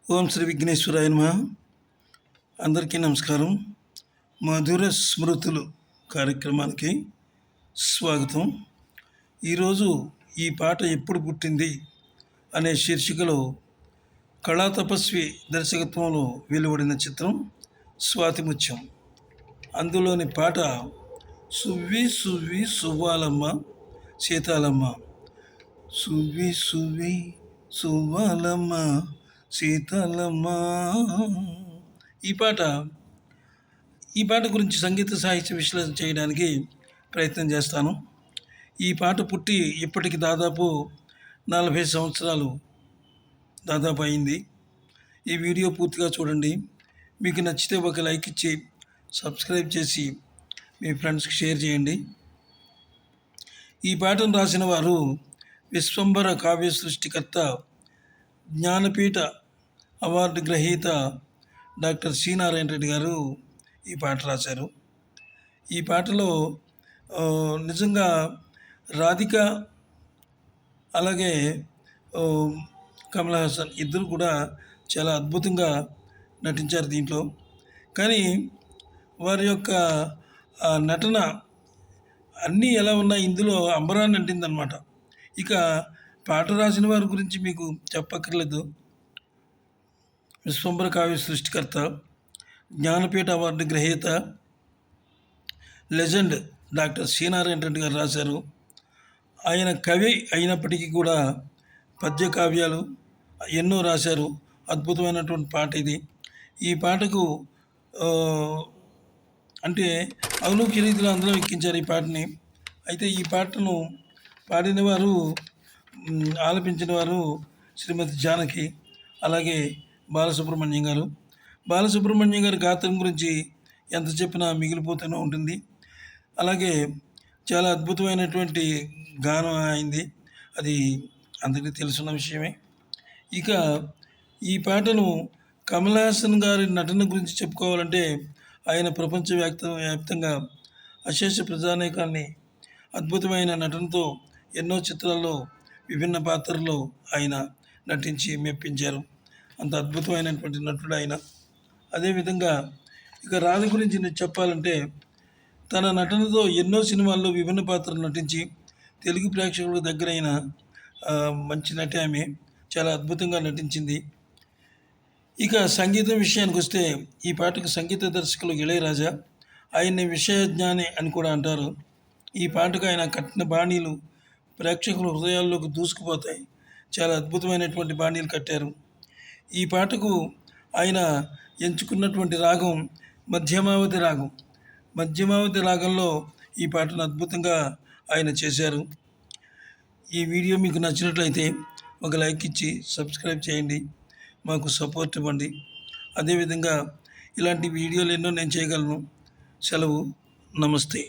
ఓం శ్రీ విఘ్నేశ్వరాయ నమః. అందరికీ నమస్కారం. మధుర స్మృతులు కార్యక్రమానికి స్వాగతం. ఈరోజు ఈ పాట ఎప్పుడు పుట్టింది అనే శీర్షికలో కళా తపస్వి దర్శకత్వంలో వెలువడిన చిత్రం స్వాతిముత్యం. అందులోని పాట సువ్వి సువ్వి సువ్వాలమ్మ సీతాలమ్మ, సువ్వి సువ్వి సువ్వాలమ్మ సీతాలమ్మ. ఈ పాట గురించి సంగీత సాహిత్య విశ్లేషణ చేయడానికి ప్రయత్నం చేస్తాను. ఈ పాట పుట్టి ఇప్పటికి దాదాపు 40 సంవత్సరాలు దాదాపు అయింది. ఈ వీడియో పూర్తిగా చూడండి. మీకు నచ్చితే ఒక లైక్ ఇచ్చి సబ్స్క్రైబ్ చేసి మీ ఫ్రెండ్స్కి షేర్ చేయండి. ఈ పాటను రాసిన వారు విశ్వంబర కావ్య సృష్టికర్త, జ్ఞానపీఠ అవార్డు గ్రహీత డాక్టర్ సి నారాయణ రెడ్డి గారు ఈ పాట రాశారు. ఈ పాటలో నిజంగా రాధిక అలాగే కమల్ హాసన్ ఇద్దరు కూడా చాలా అద్భుతంగా నటించారు దీంట్లో. కానీ వారి యొక్క నటన అన్నీ ఎలా ఉన్నాయి, ఇందులో అంబరాన్ని అంటిందనమాట. ఇక పాట రాసిన వారి గురించి మీకు చెప్పక్కర్లేదు. విశ్వంబర కావ్య సృష్టికర్త, జ్ఞానపీఠ అవార్డు గ్రహీత, legend doctor C Narayana Reddy garu రాశారు. ఆయన కవి అయినప్పటికీ కూడా పద్య కావ్యాలు ఎన్నో రాశారు. అద్భుతమైనటువంటి పాట ఇది. ఈ పాటకు అంటే అవునుకి రీతిలో అందరూ ఎక్కించారు ఈ పాటని. అయితే ఈ పాటను పాడిన వారు, ఆలపించిన వారు శ్రీమతి జానకి, అలాగే బాలసుబ్రహ్మణ్యం గారు. బాలసుబ్రహ్మణ్యం గారి గాత్రం గురించి ఎంత చెప్పినా మిగిలిపోతూనే ఉంటుంది. అలాగే చాలా అద్భుతమైనటువంటి గానం అయింది, అది అందరికీ తెలుసున్న విషయమే. ఇక ఈ పాటను కమల్ హాసన్ గారి నటన గురించి చెప్పుకోవాలంటే ఆయన వ్యాప్తంగా అశేష ప్రజానీకాన్ని అద్భుతమైన నటనతో ఎన్నో చిత్రాల్లో విభిన్న పాత్రల్లో ఆయన నటించి మెప్పించారు. అంత అద్భుతమైనటువంటి నటుడు ఆయన. అదేవిధంగా ఇక రాధ గురించి నేను చెప్పాలంటే తన నటనతో ఎన్నో సినిమాల్లో విభిన్న పాత్రలు నటించి తెలుగు ప్రేక్షకులకు దగ్గరైన మంచి నటి ఆమె. చాలా అద్భుతంగా నటించింది. ఇక సంగీతం విషయానికి వస్తే ఈ పాటకు సంగీత దర్శకులు ఇళయరాజా. ఆయన్ని విషయజ్ఞాని అని కూడా అంటారు. ఈ పాటకు ఆయన కట్టిన బాణీలు ప్రేక్షకుల హృదయాల్లోకి దూసుకుపోతాయి. చాలా అద్భుతమైనటువంటి బాణీలు కట్టారు. ఈ పాటకు ఆయన ఎంచుకున్నటువంటి రాగం మధ్యమావతి రాగం. మధ్యమావతి రాగంలో ఈ పాటను అద్భుతంగా ఆయన చేశారు. ఈ వీడియో మీకు నచ్చినట్లయితే ఒక లైక్ ఇచ్చి సబ్స్క్రైబ్ చేయండి, మాకు సపోర్ట్ ఇవ్వండి. అదేవిధంగా ఇలాంటి వీడియోలు ఎన్నో నేను చేయగలను. సెలవు, నమస్తే.